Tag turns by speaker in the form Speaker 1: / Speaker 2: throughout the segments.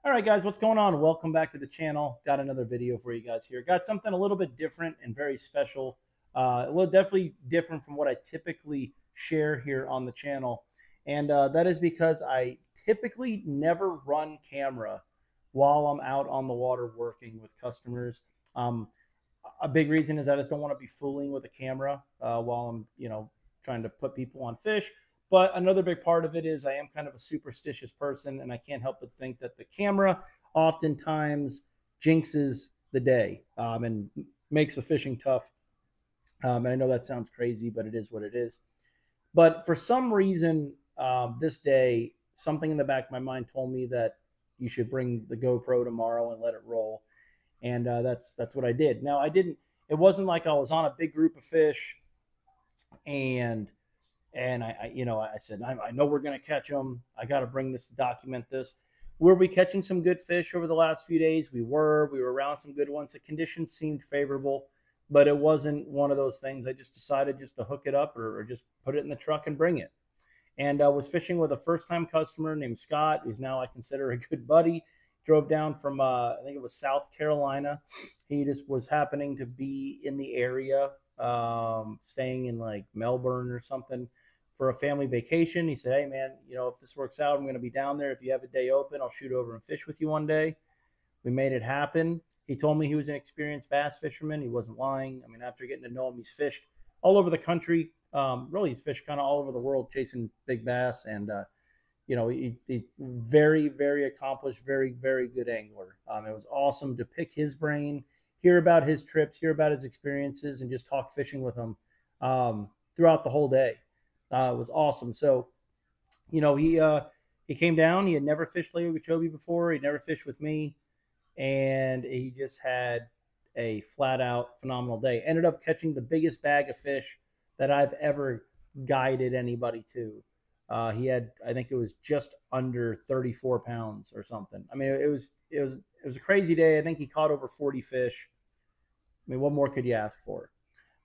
Speaker 1: All right, guys, what's going on? Welcome back to the channel. Got another video for you guys here. Got something a little bit different and very special. Well, definitely different from what I typically share here on the channel. And that is because I typically never run camera while I'm out on the water working with customers. Um, a big reason is I just don't want to be fooling with a camera while I'm, trying to put people on fish. But another big part of it is I am kind of a superstitious person, and I can't help but think that the camera oftentimes jinxes the day and makes the fishing tough. And I know that sounds crazy, but it is what it is. But for some reason, this day, something in the back of my mind told me that you should bring the GoPro tomorrow and let it roll, and that's what I did. Now I didn't. It wasn't like I was on a big group of fish, and I said I know we're gonna catch them. I got to bring this to document this. Were we catching some good fish over the last few days? We were. We were around some good ones. The conditions seemed favorable, but it wasn't one of those things. I just decided just to hook it up or just put it in the truck and bring it. And I was fishing with a first-time customer named Scott, who's now I consider a good buddy. Drove down from I think it was South Carolina. He just was happening to be in the area, staying in like Melbourne or something for a family vacation. He said, "Hey man, if this works out, I'm going to be down there. If you have a day open, I'll shoot over and fish with you one day." We made it happen. He told me he was an experienced bass fisherman. He wasn't lying. I mean, after getting to know him, he's fished all over the country. Really, he's fished kind of all over the world chasing big bass, and he very, very accomplished, very, very good angler. It was awesome to pick his brain, hear about his trips, hear about his experiences, and just talk fishing with him throughout the whole day. It was awesome. So, he came down. He had never fished Lake Okeechobee before. He'd never fished with me, and he just had a flat out phenomenal day. Ended up catching the biggest bag of fish that I've ever guided anybody to. He had, I think it was just under 34 pounds or something. I mean, it was a crazy day. I think he caught over 40 fish. I mean, what more could you ask for?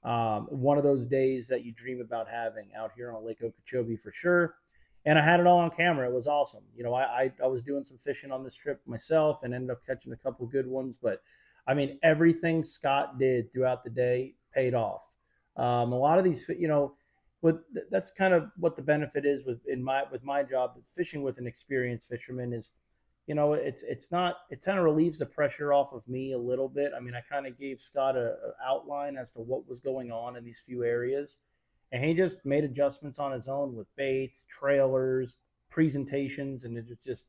Speaker 1: One of those days that you dream about having out here on Lake Okeechobee for sure. And I had it all on camera. It was awesome. I was doing some fishing on this trip myself and ended up catching a couple of good ones. But I mean, everything Scott did throughout the day paid off. A lot of these, that's kind of what the benefit is with my job. Fishing with an experienced fisherman is, it's not, it kind of relieves the pressure off of me a little bit. I mean, I kind of gave Scott a outline as to what was going on in these few areas, and he just made adjustments on his own with baits, trailers, presentations, and it was just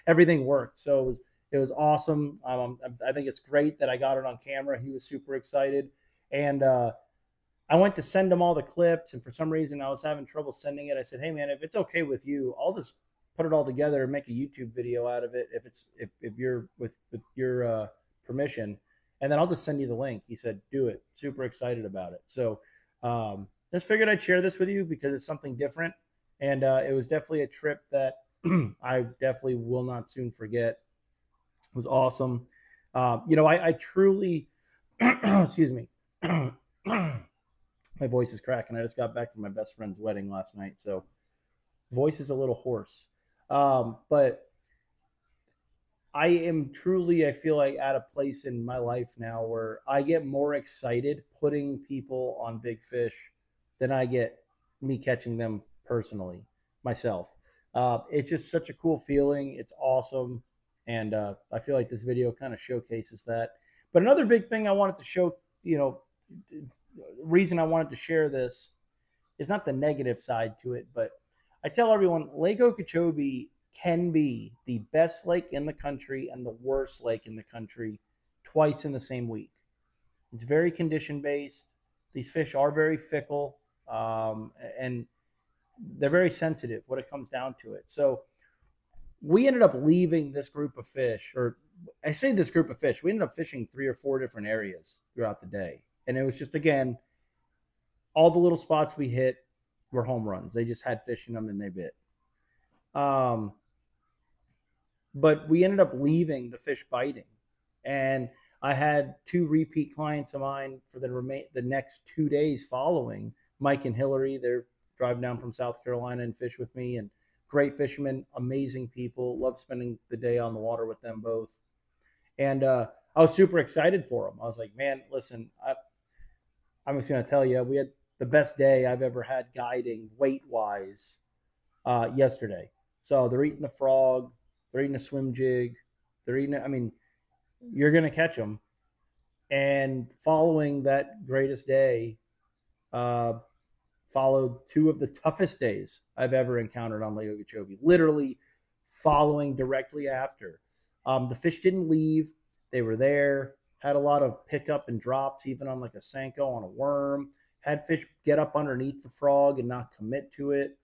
Speaker 1: everything worked. So it was awesome. I think it's great that I got it on camera. He was super excited, and I went to send him all the clips, and for some reason I was having trouble sending it. I said, "Hey man, if it's okay with you, I'll just put it all together and make a YouTube video out of it if you're with your permission, and then I'll just send you the link." He said, "Do it." Super excited about it. So just figured I'd share this with you because it's something different, and it was definitely a trip that I definitely will not soon forget. It was awesome. I truly, excuse me. My voice is cracking. I just got back from my best friend's wedding last night, so voice is a little hoarse. But I am truly, I feel like, at a place in my life now where I get more excited putting people on big fish than I get me catching them personally myself. It's just such a cool feeling. It's awesome. And I feel like this video kind of showcases that. But another big thing I wanted to show, reason I wanted to share this is not the negative side to it, but I tell everyone Lake Okeechobee can be the best lake in the country and the worst lake in the country twice in the same week. It's very condition based. These fish are very fickle, and they're very sensitive when it comes down to it. So we ended up leaving this group of fish, or I say this group of fish, we ended up fishing 3 or 4 different areas throughout the day. And it was just, again, all the little spots we hit were home runs. They just had fish in them and they bit. But we ended up leaving the fish biting. And I had 2 repeat clients of mine for the next 2 days following, Mike and Hillary. They're driving down from South Carolina and fish with me. And great fishermen, amazing people. Love spending the day on the water with them both. And I was super excited for them. I was like, man, listen, I'm just going to tell you, we had the best day I've ever had guiding weight-wise yesterday. So they're eating the frog, they're eating a swim jig, they're eating, I mean, you're going to catch them. And following that greatest day, followed two of the toughest days I've ever encountered on Lake Okeechobee, literally following directly after. The fish didn't leave. They were there, had a lot of pickup and drops, even on like a Senko on a worm, had fish get up underneath the frog and not commit to it.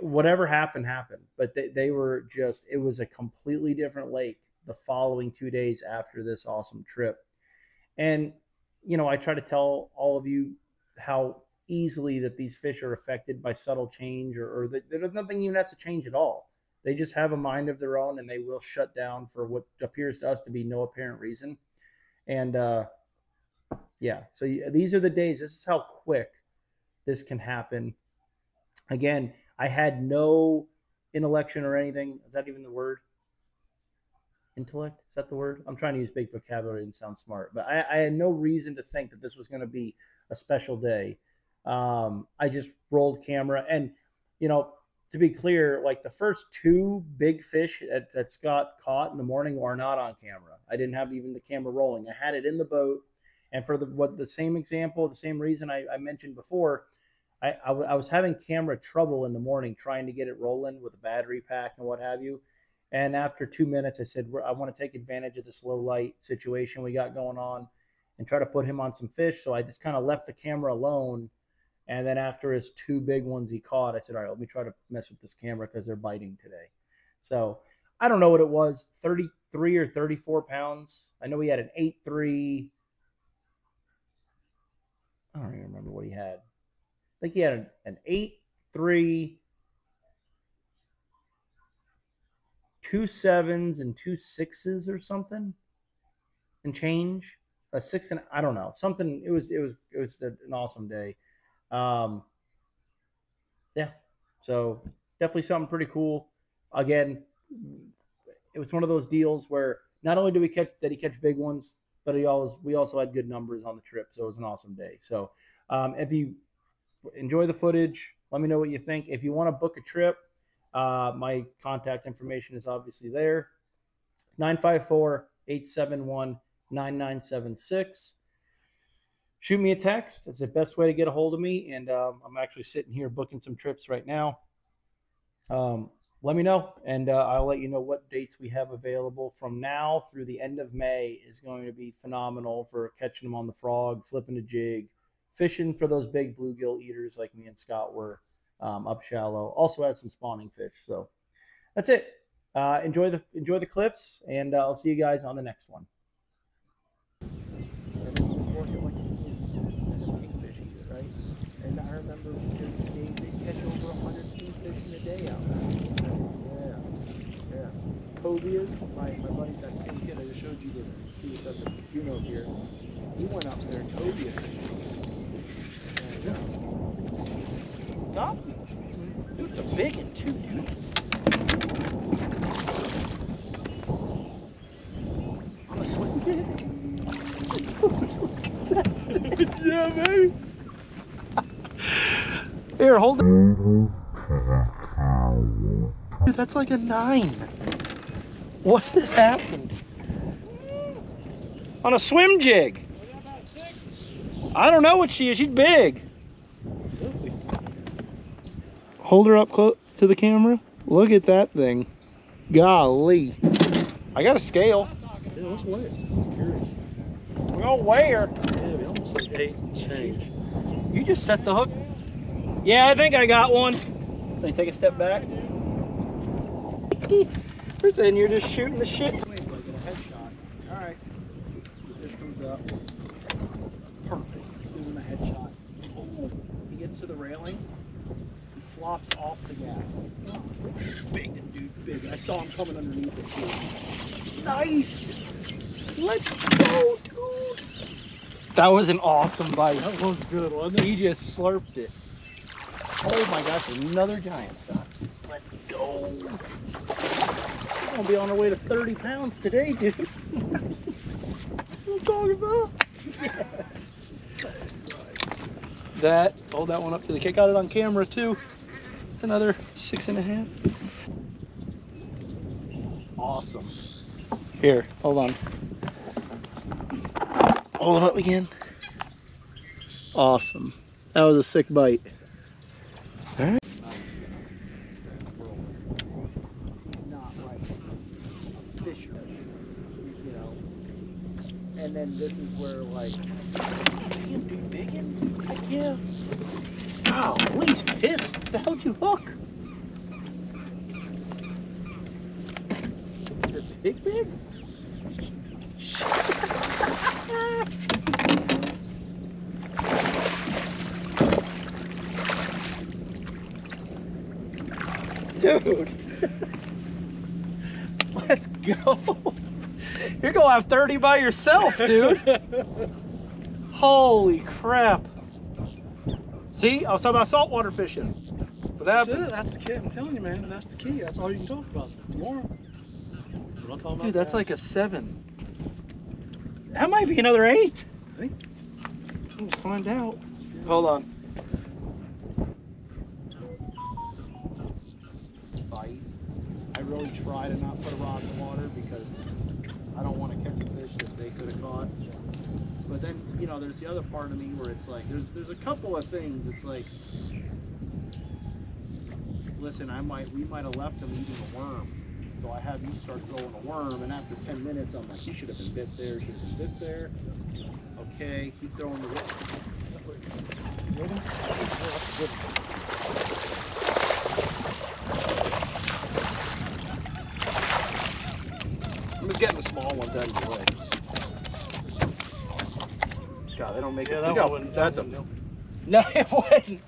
Speaker 1: Whatever happened, happened. But they were just, it was a completely different lake the following 2 days after this awesome trip. And, you know, I try to tell all of you how easily that these fish are affected by subtle change, or that there's nothing even has to change at all. They just have a mind of their own, and they will shut down for what appears to us to be no apparent reason. And yeah, so these are the days. This is how quick this can happen. Again, I had no intellection or anything. Is that even the word? Intellect? Is that the word? I'm trying to use big vocabulary and sound smart, but I had no reason to think that this was going to be a special day. I just rolled camera, and, you know, to be clear, like the first two big fish that Scott caught in the morning are not on camera. I didn't have even the camera rolling. I had it in the boat, and for the same example, the same reason I mentioned before, I was having camera trouble in the morning trying to get it rolling with a battery pack and what have you. And after 2 minutes, I said, I want to take advantage of this low light situation we got going on and try to put him on some fish. So I just kind of left the camera alone. And then after his two big ones he caught, I said, all right, let me try to mess with this camera because they're biting today. So I don't know what it was, 33 or 34 pounds. I know he had an 8.3. I don't even remember what he had. I think he had an 8.3, 2 7s and 2 6s or something, and change a 6, and I don't know, something. It was an awesome day. Yeah, so definitely something pretty cool. Again, it was one of those deals where not only did he catch big ones, but we also had good numbers on the trip. So it was an awesome day. So if you enjoy the footage, let me know what you think. If you want to book a trip, my contact information is obviously there. 954-871-9976. Shoot me a text. That's the best way to get a hold of me. And I'm actually sitting here booking some trips right now. Let me know, and I'll let you know what dates we have available. From now through the end of May is going to be phenomenal for catching them on the frog, flipping a jig, fishing for those big bluegill eaters like me and Scott were up shallow. Also had some spawning fish. So that's it. Enjoy the clips, and I'll see you guys on the next one. Right? And I remember they catch over 100 kingfish in a day out there. Yeah. Cody is my buddy, that same kid I just showed you he was at the Juno here. He went up there and Cody is. Got me. Dude, it's a big one too, dude. On a swim jig. Yeah, baby. Here, hold it. Dude, that's like a 9. What just happened? On a swim jig. I don't know what she is. She's big. Hold her up close to the camera. Look at that thing. Golly. I got a scale. Yeah, let's weigh it. I'm curious. We're gonna weigh her. Yeah, we almost like 8 change. You just set the hook. Yeah, I think I got one. Let me take a step back. We're saying you're just shooting the shit. Like a headshot. All right. This comes up. Perfect. This isn't a headshot. He gets to the railing. He flops off the gas. Oh, big, dude, big. I saw him coming underneath it too. Nice. Let's go, dude. That was an awesome bite. That was good, wasn't it? He just slurped it. Oh my gosh, another giant, Scott. Let's go. We're gonna be on our way to 30 pounds today, dude. That's what I'm talking about. Yes. That, hold that one up to the kick. Got it on camera too. It's another 6.5. Awesome. Here, hold on. Hold it up again. Awesome. That was a sick bite. All right. Not like fish, you know. And then this is where like, big one? Heck yeah. Wow, he's pissed. What the hell'd you hook? Is it big? Dude, let's go. You're gonna have 30 by yourself, dude. Holy crap. See, I was talking about saltwater fishing. What happens?
Speaker 2: That's the key. I'm telling you, man. That's the key. That's all you can talk about. More. We're not talking about
Speaker 1: dude, that's
Speaker 2: that.
Speaker 1: like a 7. That might be another 8.
Speaker 2: I think.
Speaker 1: We'll find out. Hold on. Bite. I really try to not put a rod in the water because I don't want to catch a fish that they could have caught. But then, you know, there's the other part of me where it's like, there's a couple of things. It's like, listen, we might have left him eating a worm. So I have you start throwing a worm, and after 10 minutes, I'm like, he should have been bit there, should have been bit there. Okay, keep throwing the worm. I'm just getting the small ones out of the way. God, they don't make it.
Speaker 2: That one
Speaker 1: That's a no, it wouldn't.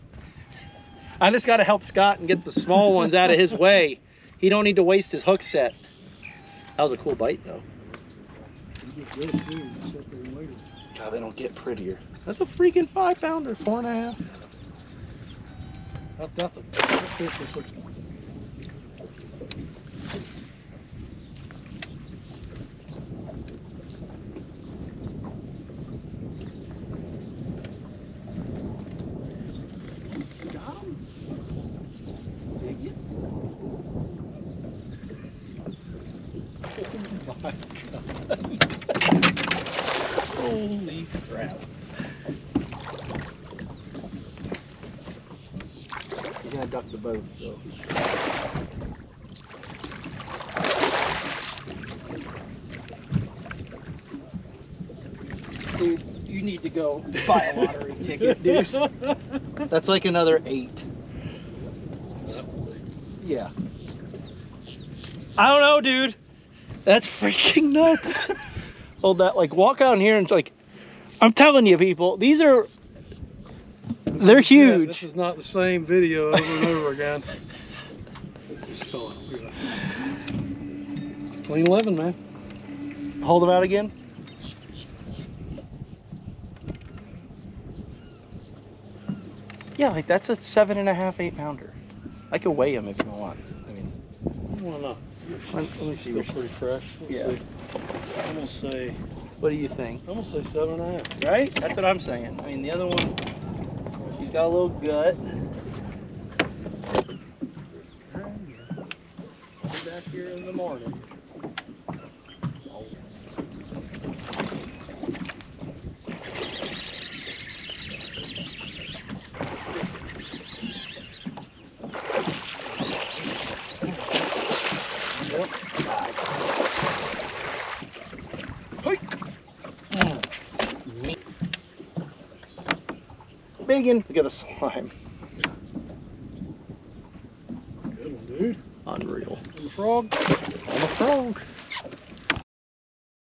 Speaker 1: I just got to help Scott and get the small ones out of his way. He don't need to waste his hook set. That was a cool bite, though. God, they don't get prettier. That's a freaking 5-pounder, 4.5.
Speaker 2: That's a fish.
Speaker 1: My God. Holy crap. He's gonna duck the boat, so. Dude, you need to go buy a lottery ticket, dude. That's like another 8. Yeah. I don't know, dude. That's freaking nuts. Hold that, like, walk out in here and, like, I'm telling you, people, these are, they're huge.
Speaker 2: Yeah, this is not the same video over and over again. This fella. 2011, man.
Speaker 1: Hold them out again. Yeah, like, that's a 7.5, 8-pounder. I could weigh him if you want. I mean,
Speaker 2: I don't know.
Speaker 1: let me see.
Speaker 2: Still pretty fresh.
Speaker 1: Yeah.
Speaker 2: I'm gonna say.
Speaker 1: What do you think?
Speaker 2: I'm gonna say 7.5.
Speaker 1: Right? That's what I'm saying. I mean, the other one, she's got a little gut. I'll be back here in the morning. Biggin. Look at the slime.
Speaker 2: Good one, dude.
Speaker 1: Unreal.
Speaker 2: On the frog?
Speaker 1: On the frog.